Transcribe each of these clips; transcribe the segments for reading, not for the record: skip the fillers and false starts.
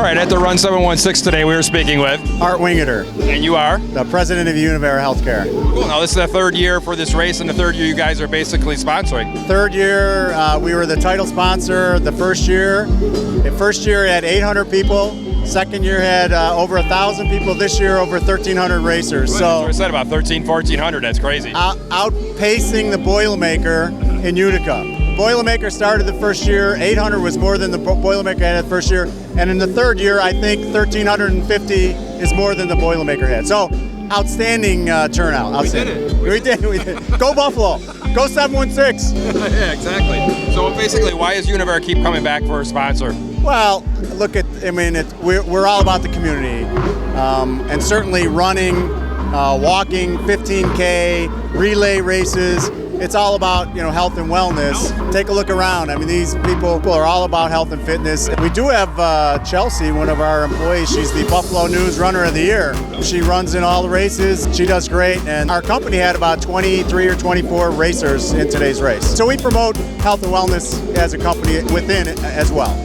right, at the Run 716 today, we were speaking with Art Wingeter, and you are the president of Univera Healthcare. cool. Now this is the third year for this race, and the third year you guys are basically sponsoring. Third year, we were the title sponsor. The first year had 800 people. Second year had over 1,000 people. This year, over 1,300 racers. That's So what I said, about 1,400. That's crazy. outpacing the Boilermaker in Utica. Boilermaker started the first year. 800 was more than the Boilermaker had the first year. And in the third year, I think 1,350 is more than the Boilermaker had. So outstanding turnout. Outstanding. We did it. Go Buffalo. Go 716. Yeah, exactly. So basically, why does Univera keep coming back for a sponsor? Well, we're all about the community, and certainly running, walking, 15K, relay races. It's all about health and wellness. Take a look around. I mean, these people are all about health and fitness. We do have Chelsea, one of our employees. She's the Buffalo News Runner of the Year. She runs in all the races. She does great. And our company had about 23 or 24 racers in today's race. So we promote health and wellness as a company within it as well.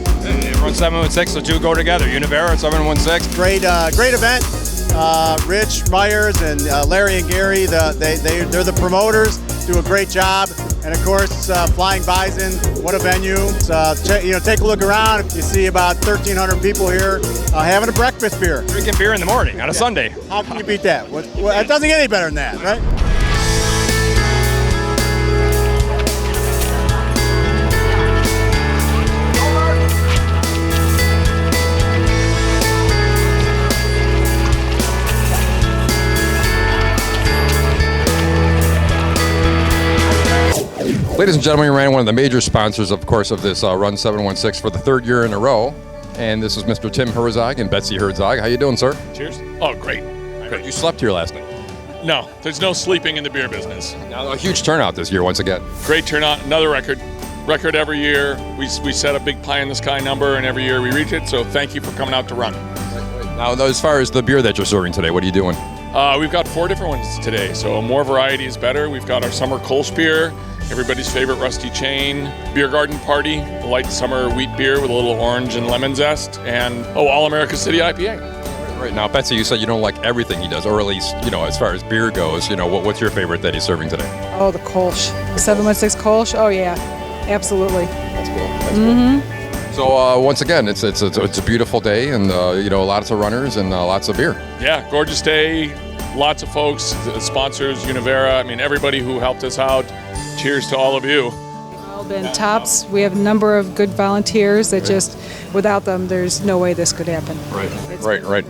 Run 716, the two go together. Univera 716. Great event. Rich Myers and Larry and Gary, they're the promoters. Do a great job, and of course, Flying Bison. What a venue! Take a look around. You see about 1,300 people here having a breakfast beer, Drinking beer in the morning on a Sunday. How can you beat that? It doesn't get any better than that, right? Ladies and gentlemen, we ran one of the major sponsors, of course, of this Run 716 for the third year in a row. And this is Mr. Tim Herzog and Betsy Herzog. How you doing, sir? Cheers. Oh, great. You slept here last night. No, there's no sleeping in the beer business. Now, a huge turnout this year, once again. Great turnout, another record. Record every year. We set a big pie in the sky number, and every year we reach it. So thank you for coming out to run. Now, as far as the beer that you're serving today, what are you doing? We've got 4 different ones today, so more variety is better. We've got our summer Kolsch beer, everybody's favorite Rusty Chain, Beer Garden Party, a light summer wheat beer with a little orange and lemon zest, and All America City IPA. Right now, Betsy, you said you don't like everything he does, or at least, as far as beer goes, what's your favorite that he's serving today? Oh, the Kolsch. 716 Kolsch? Oh, yeah. Absolutely. That's cool. So once again, it's a beautiful day, and lots of runners and lots of beer. Yeah, gorgeous day. Lots of folks, the sponsors, Univera. I mean, everybody who helped us out. Cheers to all of you. All been tops. We have a number of good volunteers that just, without them, there's no way this could happen. Right.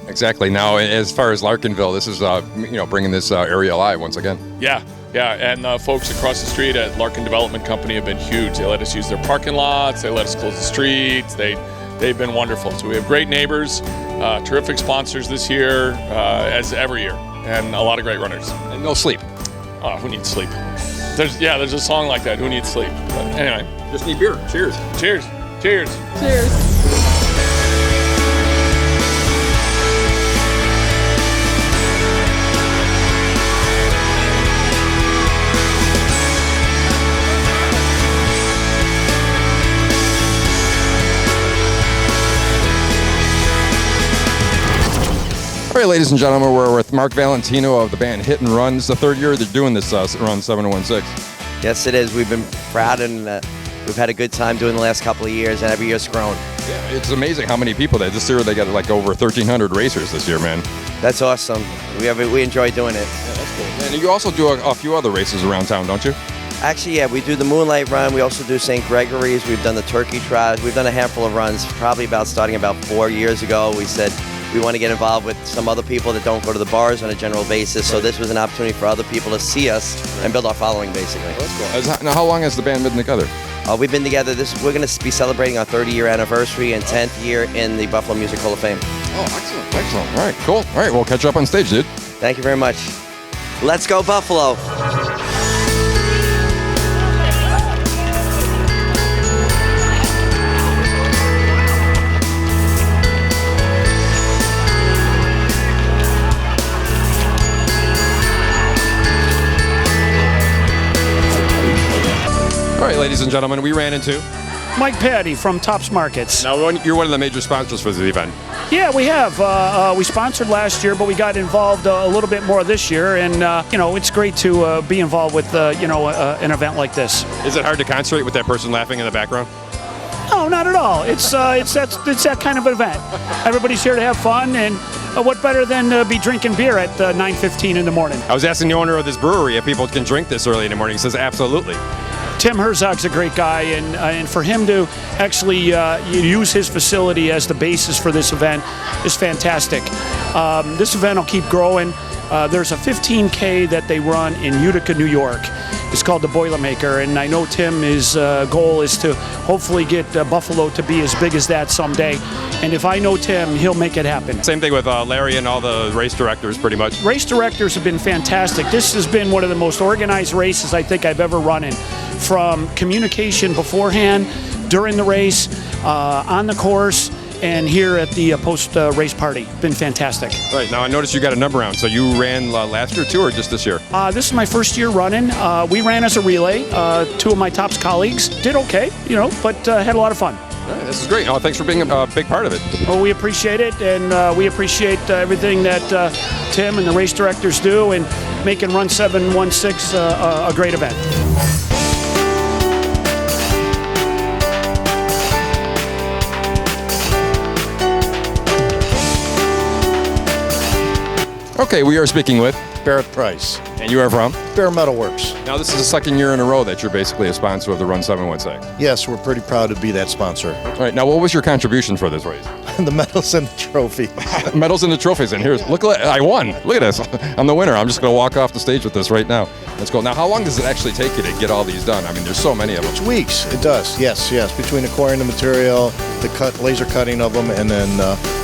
Exactly. Now, as far as Larkinville, this is bringing this area alive once again. Yeah, and folks across the street at Larkin Development Company have been huge. They let us use their parking lots. They let us close the streets. They've been wonderful. So we have great neighbors, terrific sponsors this year, as every year, and a lot of great runners. And no sleep. Who needs sleep? There's a song like that. Who needs sleep? But anyway, just need beer. Cheers. Cheers. Cheers. Cheers. All right, ladies and gentlemen, we're with Mark Valentino of the band Hit and Run. It's the third year they're doing this Run 716. Yes, it is. We've been proud, and we've had a good time doing the last couple of years, and every year's grown. Yeah, it's amazing how many people this year they got like over 1,300 racers this year, man. That's awesome. We enjoy doing it. Yeah, that's cool. And you also do a few other races around town, don't you? Actually, yeah, we do the Moonlight Run. We also do St. Gregory's. We've done the Turkey Trot. We've done a handful of runs, probably starting about 4 years ago. We said we want to get involved with some other people that don't go to the bars on a general basis. So this was an opportunity for other people to see us and build our following, basically. That's cool. Now, how long has the band been together? We've been together. We're going to be celebrating our 30-year anniversary and 10th year in the Buffalo Music Hall of Fame. Oh, excellent. All right, cool. All right, we'll catch you up on stage, dude. Thank you very much. Let's go, Buffalo. All right, ladies and gentlemen, we ran into Mike Patty from Tops Markets. Now, you're one of the major sponsors for the event. Yeah, we have. We sponsored last year, but we got involved a little bit more this year, and it's great to be involved with an event like this. Is it hard to concentrate with that person laughing in the background? No, not at all. It's that kind of event. Everybody's here to have fun, and what better than be drinking beer at 9:15 in the morning? I was asking the owner of this brewery if people can drink this early in the morning. He says absolutely. Tim Herzog's a great guy, and for him to actually use his facility as the basis for this event is fantastic. This event will keep growing. There's a 15K that they run in Utica, New York. It's called the Boilermaker, and I know Tim, his goal is to hopefully get Buffalo to be as big as that someday. And if I know Tim, he'll make it happen. Same thing with Larry and all the race directors, pretty much. Race directors have been fantastic. This has been one of the most organized races I think I've ever run in. From communication beforehand, during the race, on the course, and here at the post-race party. Been fantastic. Right, now I noticed you got a number round. So you ran last year too, or just this year? This is my first year running. We ran as a relay. Two of my Tops colleagues did okay, but had a lot of fun. Right, this is great. Oh, thanks for being a big part of it. Well, we appreciate it, and we appreciate everything that Tim and the race directors do, and making Run 716 a great event. Okay, we are speaking with Barrett Price. And you are from? Bare Metal Works. Now, this is the second year in a row that you're basically a sponsor of the Run 716. Yes, we're pretty proud to be that sponsor. All right, now what was your contribution for this race? The medals and the trophy. Medals and the trophies. And here's, look, I won. Look at this. I'm the winner. I'm just going to walk off the stage with this right now. Let's go. Now, how long does it actually take you to get all these done? I mean, there's so many of them. It's weeks. It does. Yes. Between acquiring the material, the laser cutting of them, and then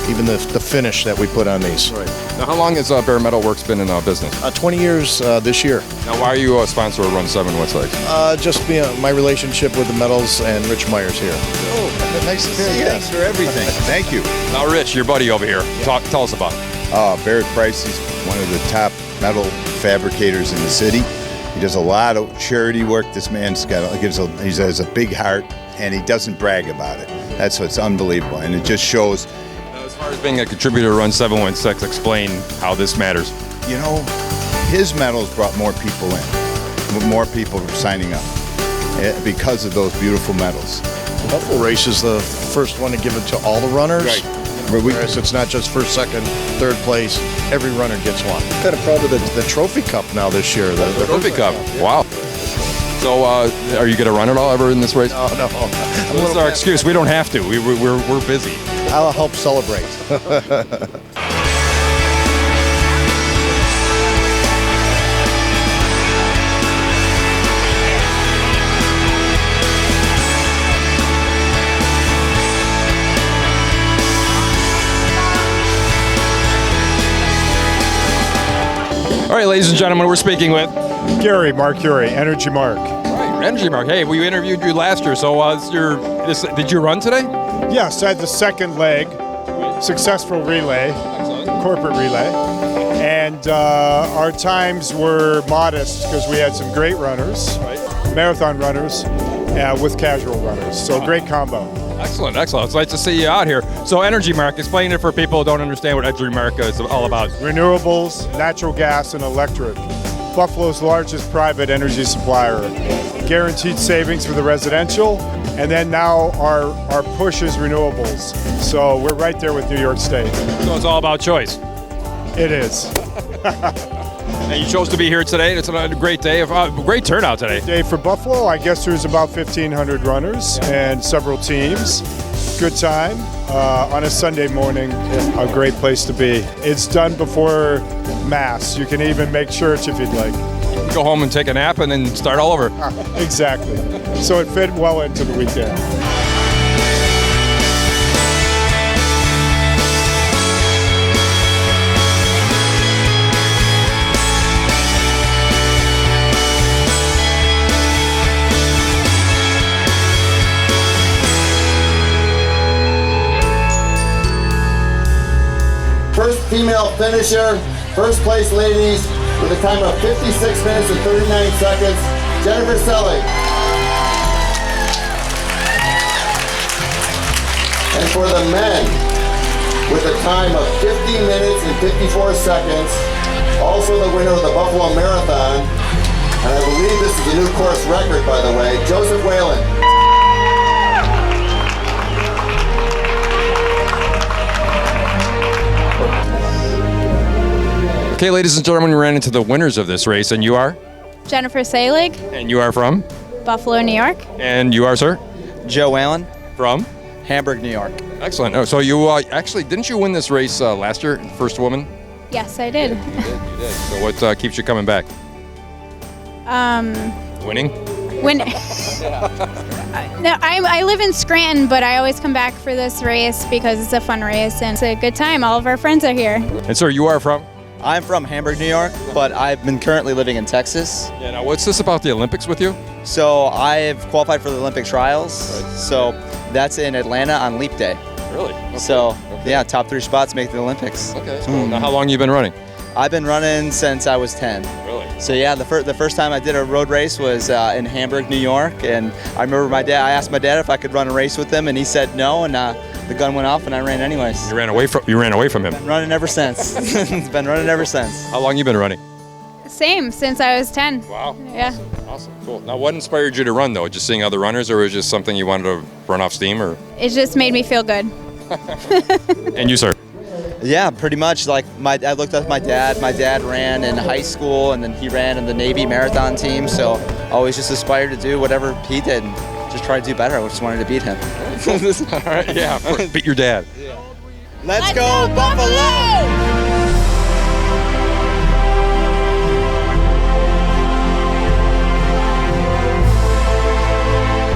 even the finish that we put on these. Right. Now, how long has Bare Metal Works been in business? 20 years this year. Now, why are you a sponsor of Run 716? Just my relationship with the medals and Rich Myers here. Oh, nice to see you. Thanks for everything. Thank you. Now, Rich, your buddy over here, tell us about it. Barrett Price is one of the top metal fabricators in the city. He does a lot of charity work. This man's he has a big heart, and he doesn't brag about it. That's what's unbelievable, and it just shows. Now, as far as being a contributor to Run 716, explain how this matters. His medals brought more people in, more people signing up because of those beautiful medals. Buffalo Race is the first one to give it to all the runners. Right. Whereas it's not just first, second, third place. Every runner gets one. Kind of proud of the Trophy Cup now this year. The Trophy Cup. Yeah. Wow. So, are you going to run it all ever in this race? No. This is our excuse. We don't have to. We're busy. I'll help celebrate. All right, ladies and gentlemen, we're speaking with Mark Curie, Energy Mark. Right, Energy Mark. Hey, we interviewed you last year, so did you run today? Yes, I had the second leg, successful relay, corporate relay, and our times were modest because we had some great runners, marathon runners, with casual runners, so great combo. Excellent. It's nice to see you out here. So Energy Mark, explain it for people who don't understand what Energy Mark is all about. Renewables, natural gas, and electric. Buffalo's largest private energy supplier. Guaranteed savings for the residential, and then now our push is renewables. So we're right there with New York State. So it's all about choice. It is. And you chose to be here today. It's a great day, great turnout today. Day for Buffalo. I guess there's about 1,500 runners and several teams. Good time on a Sunday morning. A great place to be. It's done before Mass. You can even make shirts if you'd like. Go home and take a nap and then start all over. Exactly. So it fit well into the weekend. First female finisher, first place ladies, with a time of 56 minutes and 39 seconds, Jennifer Selleck. And for the men, with a time of 50 minutes and 54 seconds, also the winner of the Buffalo Marathon, and I believe this is a new course record, by the way, Joseph Whalen. Okay, ladies and gentlemen, we ran into the winners of this race, and you are? Jennifer Salig, And you are from? Buffalo, New York. And you are, sir? Joe Allen, From? Hamburg, New York. Excellent. Oh, so you actually, didn't you win this race last year, first woman? Yes, I did. You did. So what keeps you coming back? Winning? When no, I live in Scranton, but I always come back for this race because it's a fun race and it's a good time. All of our friends are here. And sir, you are from? I'm from Hamburg, New York, but I've been currently living in Texas. Yeah, now what's this about the Olympics with you? So I've qualified for the Olympic trials. Right. So that's in Atlanta on Leap Day. Really? Okay. So yeah, top 3 spots make the Olympics. Okay. Cool. Now how long you been running? I've been running since I was 10. Really? So yeah, the first time I did a road race was in Hamburg, New York, and I remember I asked my dad if I could run a race with him, and he said no, and the gun went off, and I ran anyways. You ran away from him. Been running ever since. Been running ever since. How long you been running? Same, since I was 10. Wow. Yeah. Awesome. Cool. Now what inspired you to run though? Just seeing other runners, or was it just something you wanted to run off steam, or? It just made me feel good. And you, sir? Yeah, pretty much. Like I looked up my dad. My dad ran in high school, and then he ran in the Navy marathon team. So I always just aspired to do whatever he did, and just try to do better. I just wanted to beat him. All right. Yeah. Beat your dad. Yeah. Let's go Buffalo!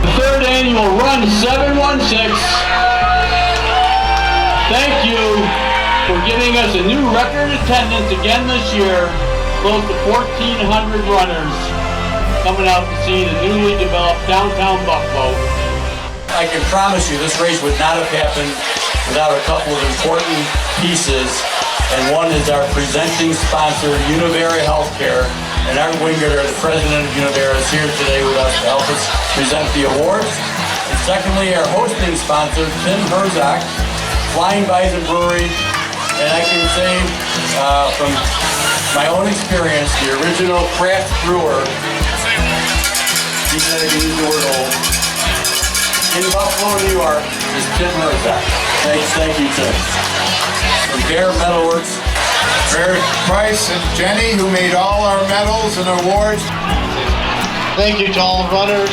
The third annual Run 716. Thank you for giving us a new record attendance again this year. Close to 1,400 runners coming out to see the newly developed downtown Buffalo. I can promise you this race would not have happened without a couple of important pieces. And one is our presenting sponsor, Univera Healthcare. And Art Wingert, the president of Univera, is here today with us to help us present the awards. And secondly, our hosting sponsor, Tim Herzog, Flying Bison Brewery. And I can say from my own experience, the original craft brewer, even though I can use the word old, in Buffalo, New York, is Tim Herzog. Thank you, Tim. From Barrett Metalworks, Barrett Price and Jenny, who made all our medals and awards. Thank you to all the runners,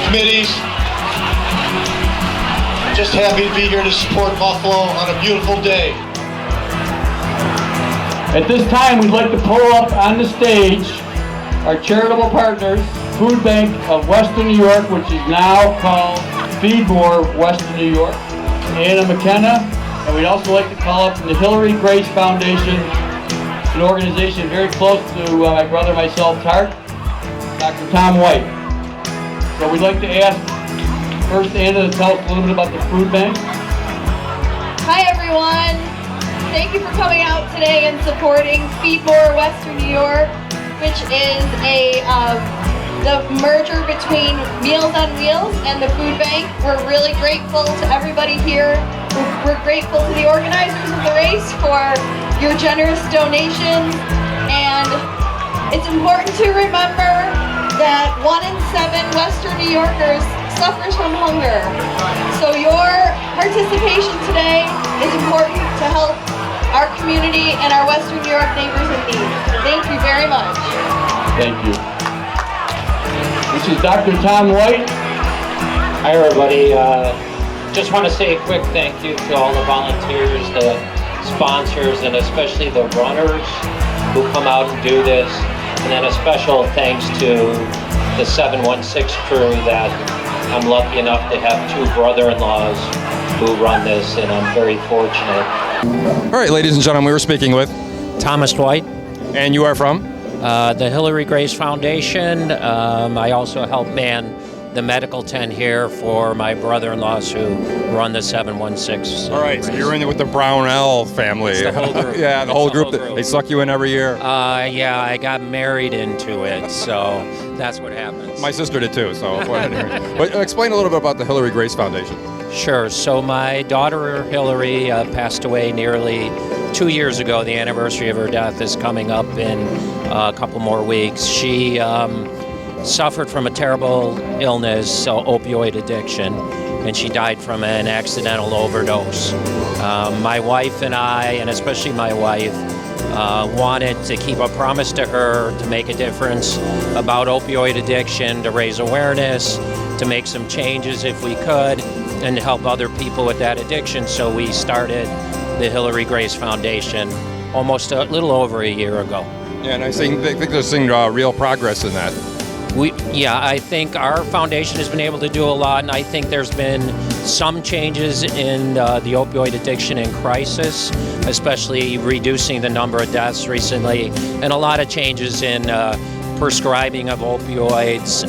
committees. Just happy to be here to support Buffalo on a beautiful day. At this time, we'd like to pull up on the stage our charitable partners, Food Bank of Western New York, which is now called Feed More Western New York, Anna McKenna, and we'd also like to call up the Hilary Grace Foundation, an organization very close to my brother, myself, Tart, Dr. Tom White. So we'd like to ask first Anna to tell us a little bit about the Food Bank. Hi everyone. Thank you for coming out today and supporting Feed More Western New York, which is the merger between Meals on Wheels and the Food Bank. We're really grateful to everybody here. We're grateful to the organizers of the race for your generous donations. And it's important to remember that 1 in 7 Western New Yorkers suffers from hunger. So your participation today is important to help our community and our Western New York neighbors in need. Thank you very much. Thank you. This is Dr. Tom White. Hi everybody. Just want to say a quick thank you to all the volunteers, the sponsors, and especially the runners who come out and do this. And then a special thanks to the 716 crew that I'm lucky enough to have 2 brother-in-laws who run this, and I'm very fortunate. All right, ladies and gentlemen, we were speaking with Thomas Dwight. And you are from? The Hilary Grace Foundation. I also help man the medical tent here for my brother-in-laws who run the 716. All right, so you're in it with the Brownell family. It's the whole group. Yeah, the whole group. They suck you in every year. Yeah, I got married into it, so that's what happens. My sister did too, so. But explain a little bit about the Hilary Grace Foundation. Sure. So my daughter Hilary passed away nearly 2 years ago. The anniversary of her death is coming up in a couple more weeks. She suffered from a terrible illness, opioid addiction, and she died from an accidental overdose. My wife and I, and especially my wife, wanted to keep a promise to her to make a difference about opioid addiction, to raise awareness, to make some changes if we could, and to help other people with that addiction. So we started the Hilary Grace Foundation almost a little over a year ago. Yeah, and I think there's seen real progress in that. I think our foundation has been able to do a lot, and I think there's been some changes in the opioid addiction in crisis, especially reducing the number of deaths recently, and a lot of changes in prescribing of opioids,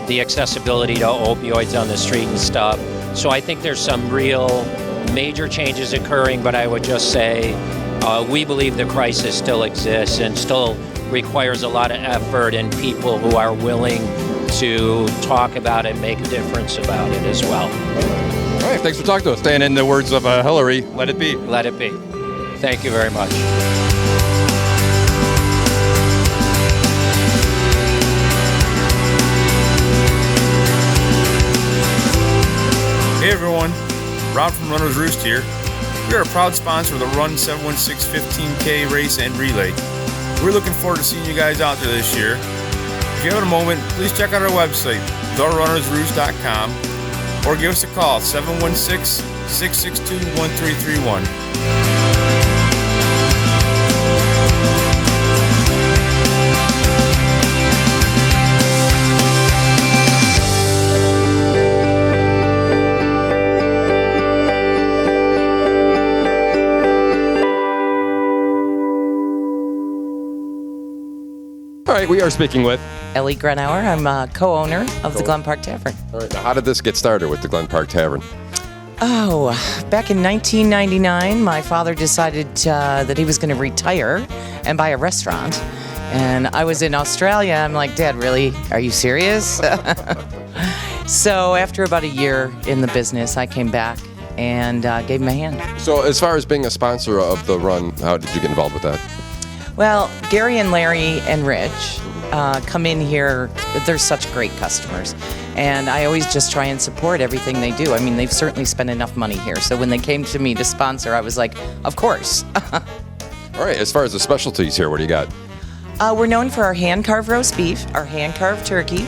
the accessibility to opioids on the street and stuff. So I think there's some real major changes occurring, but I would just say we believe the crisis still exists and still requires a lot of effort and people who are willing to talk about it, make a difference about it as well. All right, thanks for talking to us. And in the words of Hilary, let it be. Let it be. Thank you very much. Hey everyone, Rob from Runner's Roost here. We are a proud sponsor of the Run 716 15K race and relay. We're looking forward to seeing you guys out there this year. If you have a moment, please check out our website, therunnersroost.com, or give us a call, 716-662-1331. All right, we are speaking with Ellie Grenauer. I'm a co-owner of the Glen Park Tavern. All right, now how did this get started with the Glen Park Tavern? Oh, back in 1999, my father decided that he was going to retire and buy a restaurant. And I was in Australia. I'm like, Dad, really? Are you serious? So after about a year in the business, I came back and gave him a hand. So as far as being a sponsor of the run, how did you get involved with that? Well, Gary and Larry and Rich come in here. They're such great customers. And I always just try and support everything they do. I mean, they've certainly spent enough money here. So when they came to me to sponsor, I was like, of course. All right, as far as the specialties here, what do you got? We're known for our hand-carved roast beef, our hand-carved turkey,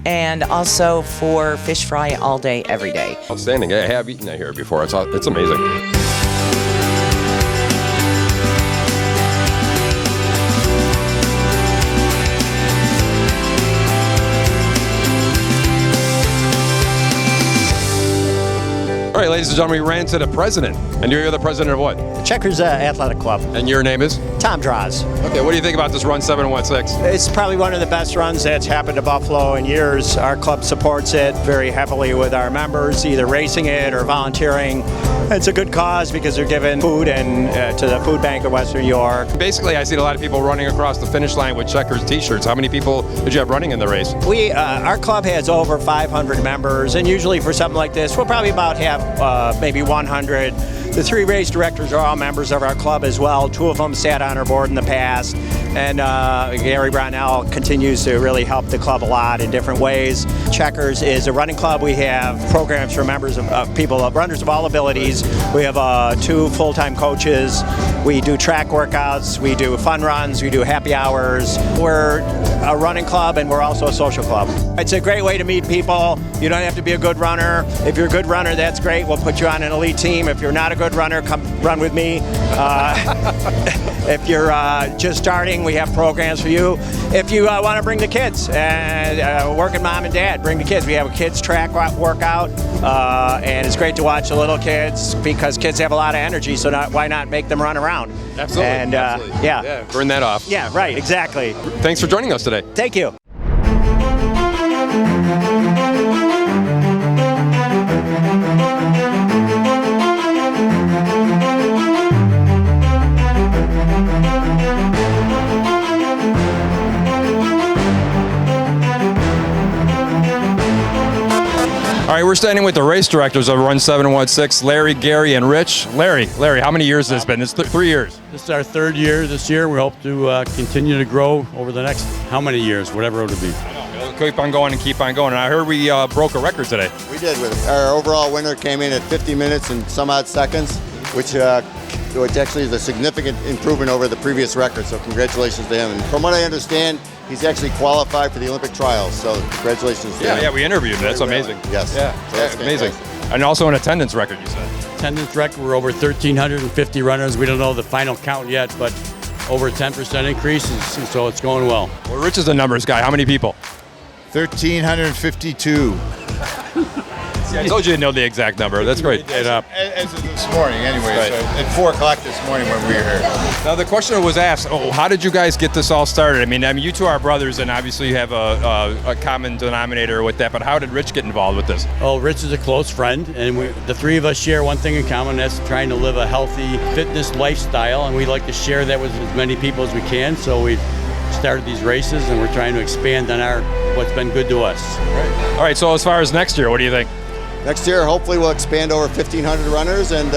and also for fish fry all day, every day. Outstanding. I have eaten that here before. It's amazing. All right, ladies and gentlemen, we ran into the president. And you're the president of what? Checkers Athletic Club. And your name is? Tom Draws. Okay, what do you think about this Run 716? It's probably one of the best runs that's happened to Buffalo in years. Our club supports it very heavily with our members, either racing it or volunteering. It's a good cause because they're giving food and to the food bank of Western New York. Basically, I see a lot of people running across the finish line with Checkers t-shirts. How many people did you have running in the race? Our club has over 500 members, and usually for something like this, we'll probably about have maybe 100. The three race directors are all members of our club as well. Two of them sat on our board in the past. And Gary Brownell continues to really help the club a lot in different ways. Checkers is a running club. We have programs for members of people, runners of all abilities. We have 2 full-time coaches. We do track workouts. We do fun runs. We do happy hours. We're a running club, and we're also a social club. It's a great way to meet people. You don't have to be a good runner. If you're a good runner, that's great. We'll put you on an elite team. If you're not a good runner, come run with me. If you're just starting, we have programs for you. If you want to bring the kids and working mom and dad, bring the kids. We have a kids track workout, and it's great to watch the little kids because kids have a lot of energy. So why not make them run around? Absolutely. And absolutely. yeah, burn that off. Yeah, right. Exactly. Thanks for joining us today. Thank you. right, we're standing with the race directors of Run 716, Larry, Gary, and Rich. Larry, how many years has this been? It's 3 years. This is our third year this year. We hope to continue to grow over the next how many years, whatever it'll be. We'll keep on going and keep on going. And I heard we broke a record today. We did. Our overall winner came in at 50 minutes and some odd seconds, which actually is a significant improvement over the previous record. So congratulations to him. And from what I understand, he's actually qualified for the Olympic trials. So congratulations to him. Yeah, we interviewed him. That's amazing. Yes. Yeah, So that's amazing. fantastic. And also an attendance record, you said. Attendance record, we're over 1,350 runners. We don't know the final count yet, but over a 10% increase, so it's going well. Well, Rich is a numbers guy. How many people? 1,352. See, I told you to know the exact number. That's great. As of this morning, anyway. Right. So at 4 o'clock this morning when we were here. Now the question was asked, how did you guys get this all started? I mean, you two are brothers, and obviously you have a common denominator with that, but how did Rich get involved with this? Oh, Rich is a close friend, and the three of us share one thing in common, that's trying to live a healthy fitness lifestyle, and we like to share that with as many people as we can, so we've started these races, and we're trying to expand on what's been good to us. All right, so as far as next year, what do you think? Next year, hopefully, we'll expand over 1,500 runners and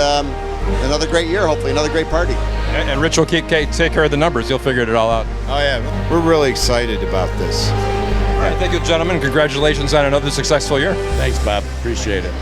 another great year, hopefully, another great party. And Rich will take care of the numbers. He'll figure it all out. Oh, yeah. We're really excited about this. All right, thank you, gentlemen. Congratulations on another successful year. Thanks, Bob. Appreciate it.